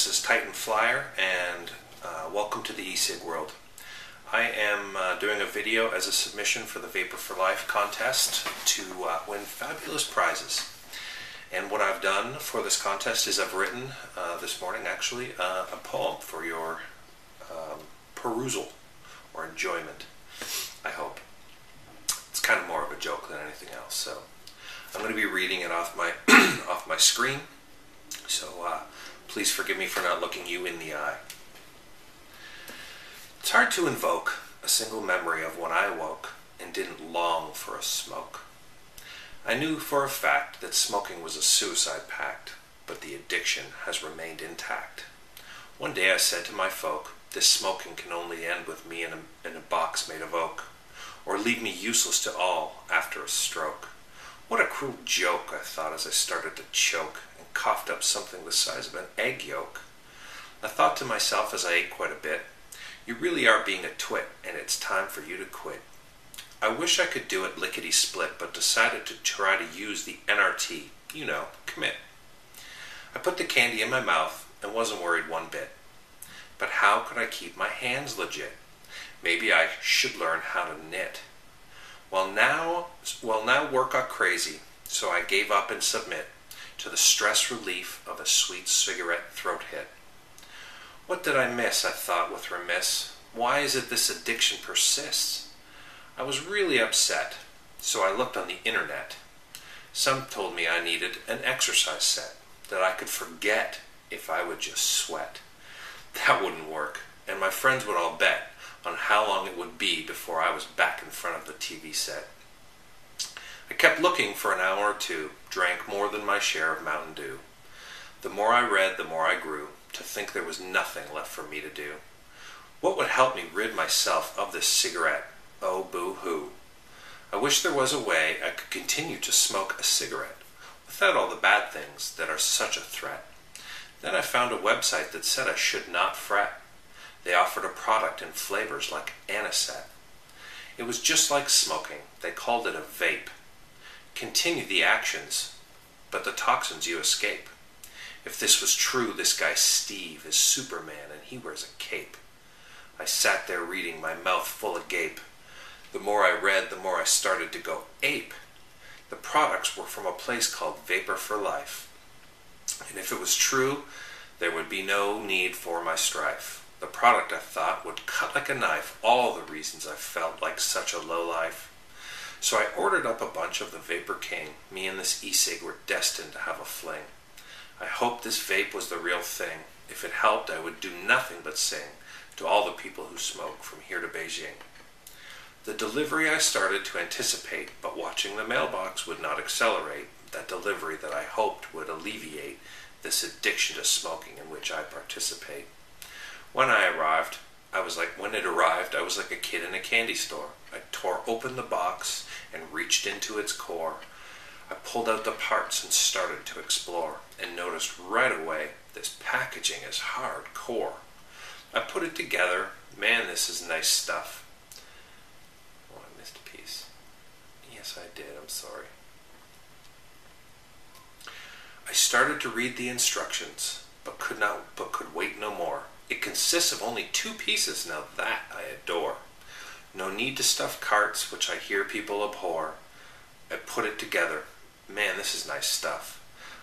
is Titan Flyer, and welcome to the e-cig world. I am doing a video as a submission for the Vapor4Life contest to win fabulous prizes. And what I've done for this contest is I've written, this morning actually, a poem for your perusal or enjoyment, I hope. It's kind of more of a joke than anything else, so I'm going to be reading it off my off my screen, so please forgive me for not looking you in the eye. It's hard to invoke a single memory of when I woke and didn't long for a smoke. I knew for a fact that smoking was a suicide pact, but the addiction has remained intact. One day I said to my folk, this smoking can only end with me in a box made of oak, or leave me useless to all after a stroke. What a cruel joke, I thought as I started to choke and coughed up something the size of an egg yolk. I thought to myself as I ate quite a bit, you really are being a twit, and it's time for you to quit. I wish I could do it lickety-split, but decided to try to use the NRT, you know, commit. I put the candy in my mouth and wasn't worried one bit. But how could I keep my hands legit? Maybe I should learn how to knit. Well, now work got crazy, so I gave up and submit to the stress relief of a sweet cigarette throat hit. What did I miss, I thought with remiss. Why is it this addiction persists? I was really upset, so I looked on the internet. Some told me I needed an exercise set, that I could forget if I would just sweat. That wouldn't work, and my friends would all bet on how long it would be before I was back in front of the TV set. I kept looking for an hour or two, drank more than my share of Mountain Dew. The more I read, the more I grew, to think there was nothing left for me to do. What would help me rid myself of this cigarette? Oh, boo-hoo. I wish there was a way I could continue to smoke a cigarette without all the bad things that are such a threat. Then I found a website that said I should not fret. They offered a product in flavors like anisette. It was just like smoking. They called it a vape. Continue the actions, but the toxins you escape. If this was true, this guy Steve is Superman and he wears a cape. I sat there reading, my mouth full agape. The more I read, the more I started to go ape. The products were from a place called Vapor4Life. And if it was true, there would be no need for my strife. The product, I thought, would cut like a knife all the reasons I felt like such a lowlife. So I ordered up a bunch of the Vapor King. Me and this e-cig were destined to have a fling. I hoped this vape was the real thing. If it helped, I would do nothing but sing to all the people who smoke from here to Beijing. The delivery I started to anticipate, but watching the mailbox would not accelerate that delivery that I hoped would alleviate this addiction to smoking in which I participate. When it arrived, I was like a kid in a candy store. I tore open the box and reached into its core. I pulled out the parts and started to explore, and noticed right away this packaging is hardcore. I put it together. Man, this is nice stuff. Oh, I missed a piece. Yes, I did. I'm sorry. I started to read the instructions, but could wait no more. It consists of only 2 pieces, now that I adore. No need to stuff carts, which I hear people abhor. I put it together. Man, this is nice stuff.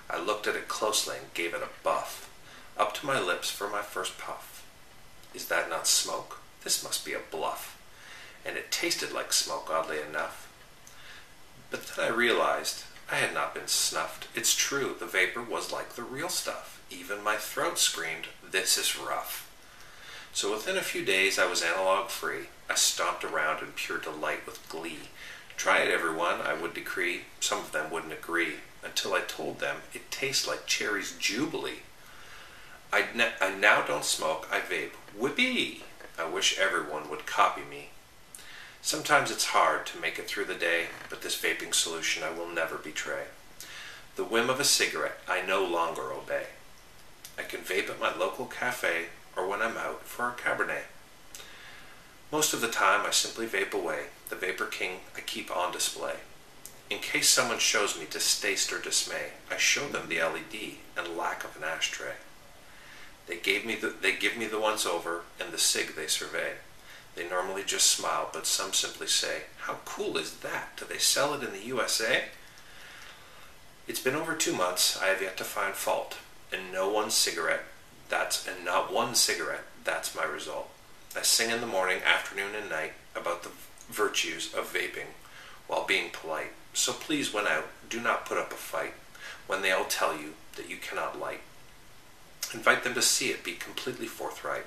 I looked at it closely and gave it a buff, up to my lips for my first puff. Is that not smoke? This must be a bluff. And it tasted like smoke, oddly enough. But then I realized I had not been snuffed. It's true, the vapor was like the real stuff. Even my throat screamed, this is rough. So within a few days I was analog free. I stomped around in pure delight with glee. Try it, everyone, I would decree. Some of them wouldn't agree, until I told them it tastes like cherry's jubilee. I now don't smoke, I vape. Whippy! I wish everyone would copy me. Sometimes it's hard to make it through the day, but this vaping solution I will never betray. The whim of a cigarette I no longer obey. I can vape at my local cafe or when I'm out for a Cabernet. Most of the time I simply vape away. The Vapor King I keep on display. In case someone shows me distaste or dismay, I show them the LED and lack of an ashtray. They they give me the once over and the cig they survey. They normally just smile, but some simply say, "How cool is that? Do they sell it in the USA?" It's been over 2 months. I have yet to find fault, and not one cigarette. That's my result. I sing in the morning, afternoon, and night about the virtues of vaping while being polite. So please, when out, do not put up a fight when they all tell you that you cannot light. Invite them to see it. Be completely forthright.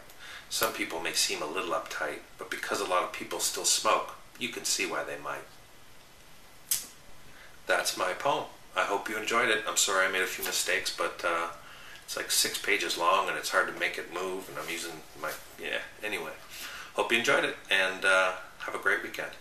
Some people may seem a little uptight, but because a lot of people still smoke, you can see why they might. That's my poem. I hope you enjoyed it. I'm sorry I made a few mistakes, but it's like 6 pages long and it's hard to make it move, and I'm using my, anyway. Hope you enjoyed it, and have a great weekend.